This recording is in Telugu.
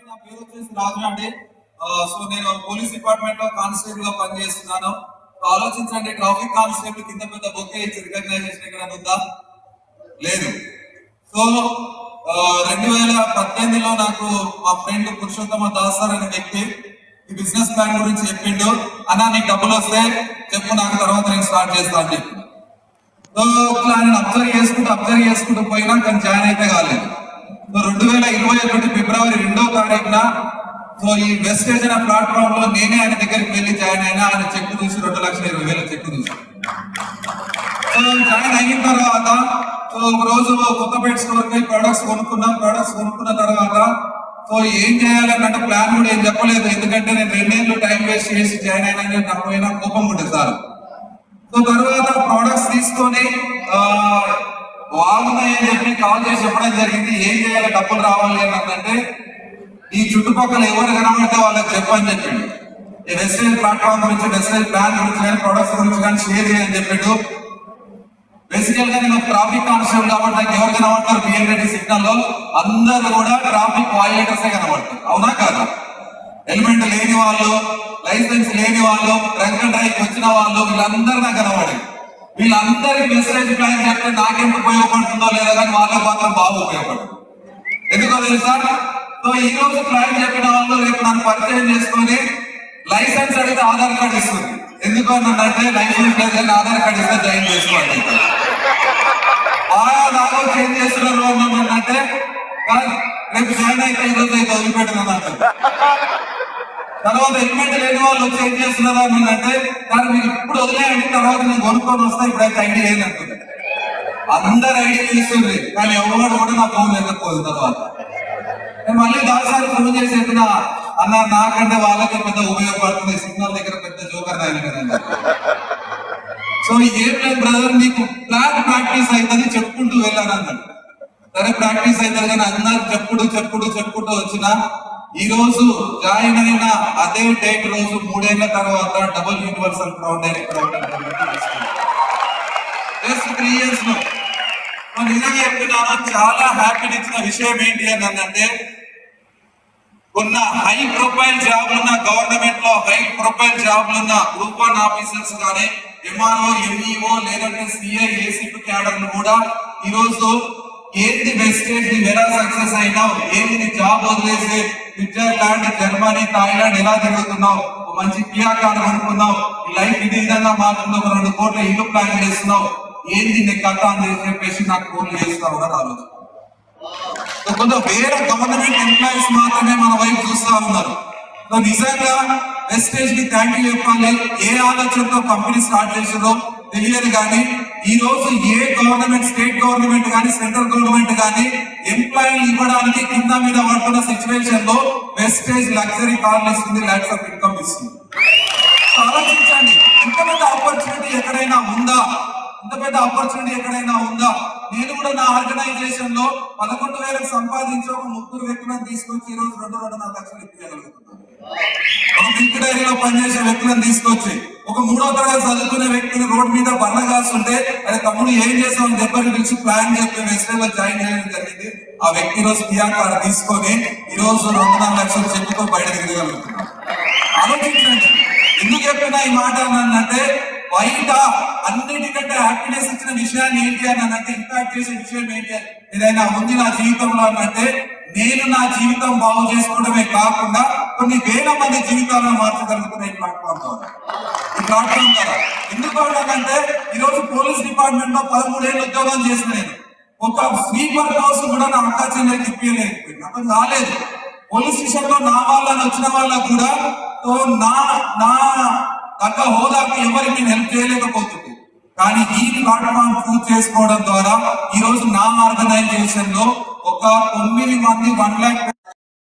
నా పేరు వచ్చేసి రాజు అండి. సో నేను పోలీస్ డిపార్ట్మెంట్ లో కానిస్టేబుల్ గా పనిచేస్తున్నాను. ఆలోచించండి, ట్రాఫిక్ కానిస్టేబుల్ కింద పెద్ద బొకే ఇచ్చి రికగ్నైజేషన్ ఎక్కడ ఉందా? లేదు. సో 2018లో నాకు మా ఫ్రెండ్ పురుషోత్తమ దాస్ అనే వ్యక్తి ఈ బిజినెస్ ప్లాన్ గురించి చెప్పిండు. అన్నా నీకు డబ్బులు వస్తే చెప్పు, నాకు తర్వాత నేను స్టార్ట్ చేస్తా అని చెప్పి. సో ఇట్లా నేను అబ్జర్వ్ చేసుకుంటూ పోయినా కానీ జాయిన్ అయితే కాలేదు. సో 2021 ఫిబ్రవరి 2వ తారీఖున సో ఈ వెస్టేజ్ అనే ప్లాట్ఫామ్ లో నేనే ఆయన దగ్గరికి వెళ్ళి జాయిన్ అయినా. ఆయన చెక్ చూసి 2,20,000 చెక్ చూసి సో జాయిన్ అయిన తర్వాత సో ఒక రోజు కొత్తపేట స్టోర్ కి ప్రొడక్ట్స్ కొనుక్కున్న తర్వాత సో ఏం చేయాలన్నట్టు ప్లాన్ కూడా ఏం చెప్పలేదు. ఎందుకంటే నేను 2 ఏళ్ళు టైం వేస్ట్ చేసి జాయిన్ అయినా నాకు పోయినా కోపం ఉంటుంది సార్. సో తర్వాత ప్రొడక్ట్స్ తీసుకొని బాగున్నాయని చెప్పి కాల్ చేసి చెప్పడం జరిగింది. ఏం చేయాలి, డబ్బులు రావాలి అన్నదంటే ఈ చుట్టుపక్కల ఎవరు కనబడితే వాళ్ళకి చెప్పని చెప్పిండు. ఈ వెస్టేజ్ ప్లాట్ఫామ్ గురించి, వెస్టేజ్ ప్లాన్ గురించి కానీ, ప్రొడక్ట్స్ గురించి కానీ షేర్ చేయని చెప్పిండు. బేసికల్ గా నేను ట్రాఫిక్ కానిస్టేబుల్ కాబట్టి నాకు ఎవరు కనబడతారు? బిఎన్రెడ్డి సిగ్నల్ లో అందరూ కూడా ట్రాఫిక్ వాయిలేటర్స్ కనబడతారు. అవునా కాదా? హెల్మెట్ లేని వాళ్ళు, లైసెన్స్ లేని వాళ్ళు, డ్రంక్ అండ్ డ్రైవ్ వచ్చిన వాళ్ళు, వీళ్ళందరూ నాకు కనబడారు. వీళ్ళందరికీ మెసేజ్ ప్లాన్ చెప్తే నాకెంత ఉపయోగపడుతుందో లేదో కానీ వాళ్ళకి మాత్రం బాగా ఉపయోగపడుతుంది. ఎందుకో తెలుసా? సో ఈ రోజు ప్లాన్ చెప్పిన వాళ్ళు రేపు నన్ను పరిచయం చేసుకొని లైసెన్స్ అడిగితే ఆధార్ కార్డు ఇస్తుంది. ఎందుకు అంటే లైసెన్స్ లేదు కానీ ఆధార్ కార్డు ఇస్తే జాయిన్ చేసుకోండి. బాగా నాగో చేంజ్ చేస్తున్నారు అంటే రేపు జాయిన్ అయితే ఈ రోజు అయితే వదిలిపెట్టినాను అంటే. తర్వాత హెల్మెట్ లేని వాళ్ళు వచ్చి ఏం చేస్తున్నారు అంటే కానీ మీరు ఇప్పుడు వదిలేయండి, తర్వాత నేను కొనుక్కొని వస్తా, ఇప్పుడైతే ఐడి లేదంటుంది. అందరు ఐడి తీస్తుంది కానీ ఎవరు కూడా నా ఫోన్ లేకపోదు. తర్వాత నేను మళ్ళీ దాసారి ఫోన్ చేసి చెప్పిన అన్న నాకంటే వాళ్ళకి పెద్ద ఉపయోగపడుతుంది, సిగ్నల్ దగ్గర పెద్ద జోకర్ ఆయన కదండి. సో ఏం లేదు బ్రదర్, నీకు ప్లాన్ ప్రాక్టీస్ అవుతుంది చెప్పుకుంటూ వెళ్ళాను అన్నాడు. సరే ప్రాక్టీస్ అవుతుంది కానీ అందరు చెప్పుకుంటూ వచ్చిన ఈ రోజు జాయిన్ అయిన అదే డేట్ రోజు 3 ఏళ్ల తర్వాత double universal crowd director just 3 years లో నిజంగా చెప్తున్నాను. చాలా హ్యాపీని ఇచ్చిన విషయం ఏంటి అని అంటే ఉన్న హై ప్రొఫైల్ జాబ్లున్న గవర్నమెంట్ లో హై ప్రొఫైల్ జాబ్లున్న గ్రూప్ 1 ఆఫీసర్స్ కానీ, ఎంఆర్ఓ, ఎంఈఓ లేదంటే సిఐ, ఏసీపీ క్యాడర్లు కూడా ఈ రోజు ఏంటి వెస్టేజ్ ఎలా సక్సెస్ అయినావు, ఏంటి నీ జాబ్ వదిలేసి స్విట్జర్లాండ్, జర్మనీ, థాయిలాండ్ ఎలా తిరుగుతున్నావు, మంచి కియా కార్ కొనుక్కున్నావు, ఈ లైఫ్ ఇది విధంగా మారుతుంది, ఒక 2 కోట్ల ఇల్లు ప్లాన్ చేస్తున్నావు, ఏంది నీ కథ అని చెప్పేసి నాకు ఫోన్ చేస్తా ఉన్నారు. ఆ రోజు కొంత వేరే గవర్నమెంట్ ఎంప్లాయీస్ మాత్రమే మన వైపు చూస్తా ఉన్నారు. సో నిజంగా వెస్టేజ్ కి థ్యాంక్ యూ చెప్పాలి. ఏ ఆలోచనతో కంపెనీ స్టార్ట్ చేసిందో తెలియదు కానీ ఈ రోజు ఏ గవర్నమెంట్, స్టేట్ గవర్నమెంట్ కానీ, సెంట్రల్ గవర్నమెంట్ కానీ ఎంప్లాయీలు ఇవ్వడానికి కింద మీద పడుతున్న సిచ్యువేషన్ లో వెస్టేజ్ లగ్జరీ కార్లు ఇస్తుంది, లాక్స్ ఆఫ్ ఇన్కమ్ ఇస్తుంది. ఆలోచించండి, ఇంత పెద్ద ఆపర్చునిటీ ఎక్కడైనా ఉందా? నేను కూడా నా ఆర్గనైజేషన్ లో 11,000 సంపాదించి ఒక 3 వ్యక్తులను తీసుకొచ్చి ఈ రోజు 2.5 లక్షలు ఇప్పించగలుగుతున్నాను. ఒక మిల్క్ డైరీలో పనిచేసే వ్యక్తులను తీసుకొచ్చి ఒక 3వ తరగతి చదువుకునే వ్యక్తిని రోడ్ మీద బర్ర కాస్తుంటే అదే తమ్ముడు ఏం చేసామని దెబ్బని పిలిచి ప్లాన్ చెప్పి వెస్టేజ్ లో జాయిన్ చేయడం జరిగింది. ఆ వ్యక్తి రోజు కియా కార్ తీసుకొని ఈ రోజు 2.5 లక్షలు చెప్పుతో బయట తిరగలుగుతున్నాను. ఆలోచించండి, ఎందుకు చెప్పినా ఈ మాట అంటే బయట అన్నిటికంటే హ్యాపీనెస్ ఇచ్చిన విషయాన్ని ఏంటి అని అంటే, ఇంపాక్ట్ చేసే విషయం ఏంటి ఏదైనా ఉంది నా జీవితంలో అంటే నేను నా జీవితం బాగు చేసుకోవడమే కాకుండా కొన్ని వేల మంది జీవితాలను మార్చగలుగుతున్న ఈ ప్లాట్ఫామ్ ద్వారా. ఎందుకు అంటే ఈరోజు పోలీస్ డిపార్ట్మెంట్ లో 13 ఏళ్ళు ఉద్యోగం చేసిన నేను ఒక స్వీపర్ కోసం కూడా నా అక్క చెల్లెకి ఇప్పించలేదు, నాకు రాలేదు. పోలీస్ స్టేషన్ లో నా వాళ్ళని వచ్చిన వాళ్ళకు కూడా నా తగ్గ హోదాకి ఎవరికి నేను హెల్ప్ చేయలేకపోతుంది. కానీ ఈ ప్లాట్ఫామ్ చూస్ చేసుకోవడం ద్వారా ఈ రోజు నా ఆర్గనైజేషన్ లో ఒక 9 మంది 1 lakh